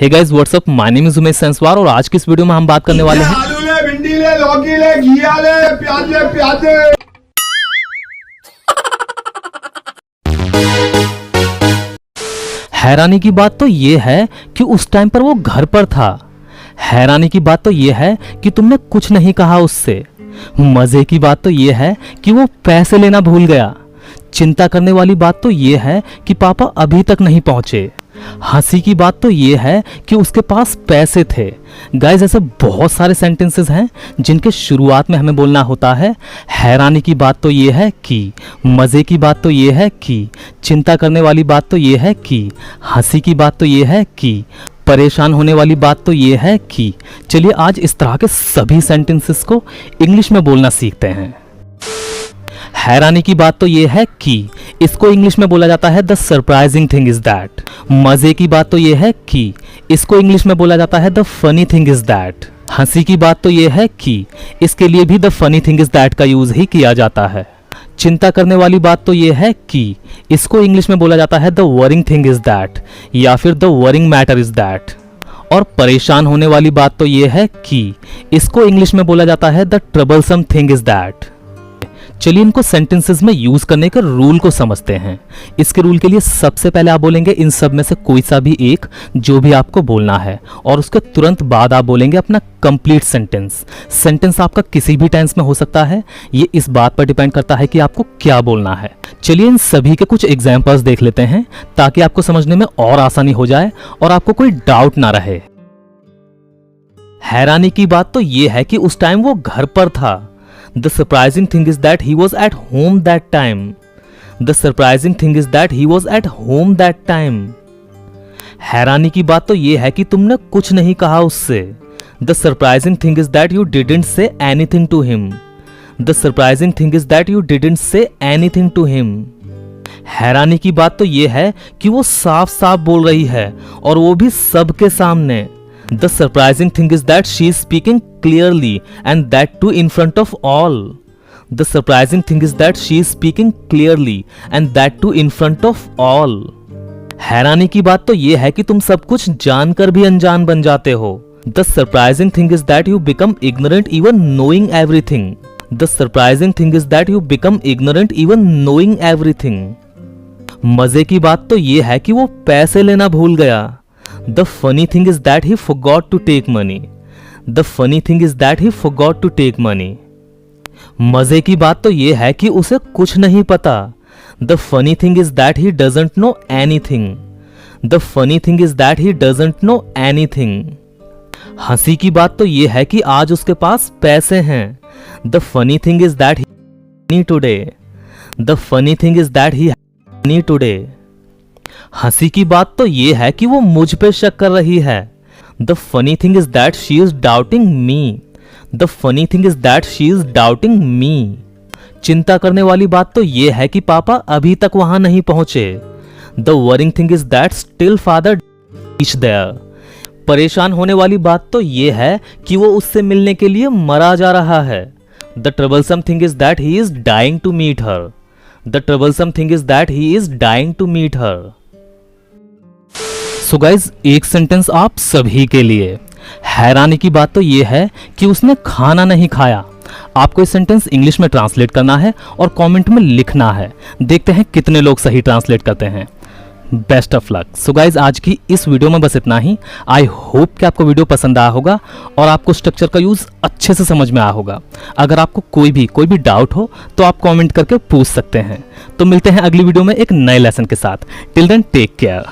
Hey guys what's up, my name is Umesh Senswar और आज की इस वीडियो में हम बात करने वाले हैं आलू ले, भिंडी ले, लौकी ले, घिया ले, प्याज ले। हैरानी की बात तो ये है कि उस टाइम पर वो घर पर था। हैरानी की बात तो ये है कि तुमने कुछ नहीं कहा उससे। मजे की बात तो ये है कि वो पैसे लेना भूल गया। चिंता करने वाली बात तो ये है कि पापा अभी तक नहीं पहुंचे। हंसी की बात तो ये है कि उसके पास पैसे थे। गाइस ऐसे बहुत सारे सेंटेंसेस हैं जिनके शुरुआत में हमें बोलना होता है। हैरानी की बात तो ये है कि, मज़े की बात तो ये है कि, चिंता करने वाली बात तो ये है कि, हंसी की बात तो ये है कि, परेशान होने वाली बात तो ये है कि। चलिए आज इस तरह के सभी सेंटेंसेस को इंग्लिश में बोलना सीखते हैं। हैरानी की बात तो ये है कि, इसको इंग्लिश में बोला जाता है the surprising thing is that. मजे की बात तो ये है कि, इसको इंग्लिश में बोला जाता है the funny thing is that. हंसी की बात तो ये है कि, इसके लिए भी the funny thing is that का यूज ही किया जाता है। चिंता करने वाली बात तो ये है कि, इसको इंग्लिश में बोला जाता है the worrying thing is that या फिर the worrying matter is that. और परेशान होने वाली बात तो ये है कि, इसको इंग्लिश में बोला जाता है the troublesome thing is that. चलिए इनको सेंटेंसेस में यूज करने के रूल को समझते हैं। इसके रूल के लिए सबसे पहले आप बोलेंगे इन सब में से कोई सा भी एक जो भी आपको बोलना है और उसके तुरंत बाद आप बोलेंगे अपना कंप्लीट सेंटेंस। सेंटेंस आपका किसी भी टेंस में हो सकता है, ये इस बात पर डिपेंड करता है कि आपको क्या बोलना है। चलिए इन सभी के कुछ एग्जाम्पल्स देख लेते हैं ताकि आपको समझने में और आसानी हो जाए और आपको कोई डाउट ना रहे। हैरानी की बात तो ये है कि उस टाइम वो घर पर था। The surprising thing is that he was at home that time. The surprising thing is that he was at home that time. हैरानी की बात तो ये है कि तुमने कुछ नहीं कहा उससे। The surprising thing is that you didn't say anything to him. The surprising thing is that you didn't say anything to him. हैरानी की बात तो ये है कि वो साफ साफ बोल रही है और वो भी सबके सामने। The surprising thing is that she is speaking clearly and that too in front of all. The surprising thing is that she is speaking clearly and that too in front of all. हैरानी की बात तो ये है कि तुम सब कुछ जानकर भी अनजान बन जाते हो। The surprising thing is that you become ignorant even knowing everything. The surprising thing is that you become ignorant even knowing everything. मजे की बात तो ये है कि वो पैसे लेना भूल गया। The funny thing is that he forgot to take money. The funny thing is that he forgot to take money. मजे की बात तो ये है कि उसे कुछ नहीं पता। The funny thing is that he doesn't know anything. The funny thing is that he doesn't know anything. हंसी की बात तो ये है कि आज उसके पास पैसे हैं। The funny thing is that he has money today. The funny thing is that he has money today. हंसी की बात तो ये है कि वो मुझ पे शक कर रही है। The funny thing is that she is doubting me. The funny thing is that she is doubting me. चिंता करने वाली बात तो ये है कि पापा अभी तक वहां नहीं पहुंचे। The worrying thing is that still father reached there. परेशान होने वाली बात तो ये है कि वो उससे मिलने के लिए मरा जा रहा है। The troublesome thing is that he is dying to meet her. The troublesome thing is that he is dying to meet her. So guys एक सेंटेंस आप सभी के लिए। हैरानी की बात तो ये है कि उसने खाना नहीं खाया। आपको इस सेंटेंस इंग्लिश में ट्रांसलेट करना है और कमेंट में लिखना है। देखते हैं कितने लोग सही ट्रांसलेट करते हैं। Best of luck. So guys आज की इस वीडियो में बस इतना ही। आई होप कि आपको वीडियो पसंद आया होगा और आपको स्ट्रक्चर का यूज अच्छे से समझ में आया होगा। अगर आपको कोई भी डाउट हो तो आप कमेंट करके पूछ सकते हैं। तो मिलते हैं अगली वीडियो में एक नए लेसन के साथ। Till then take care.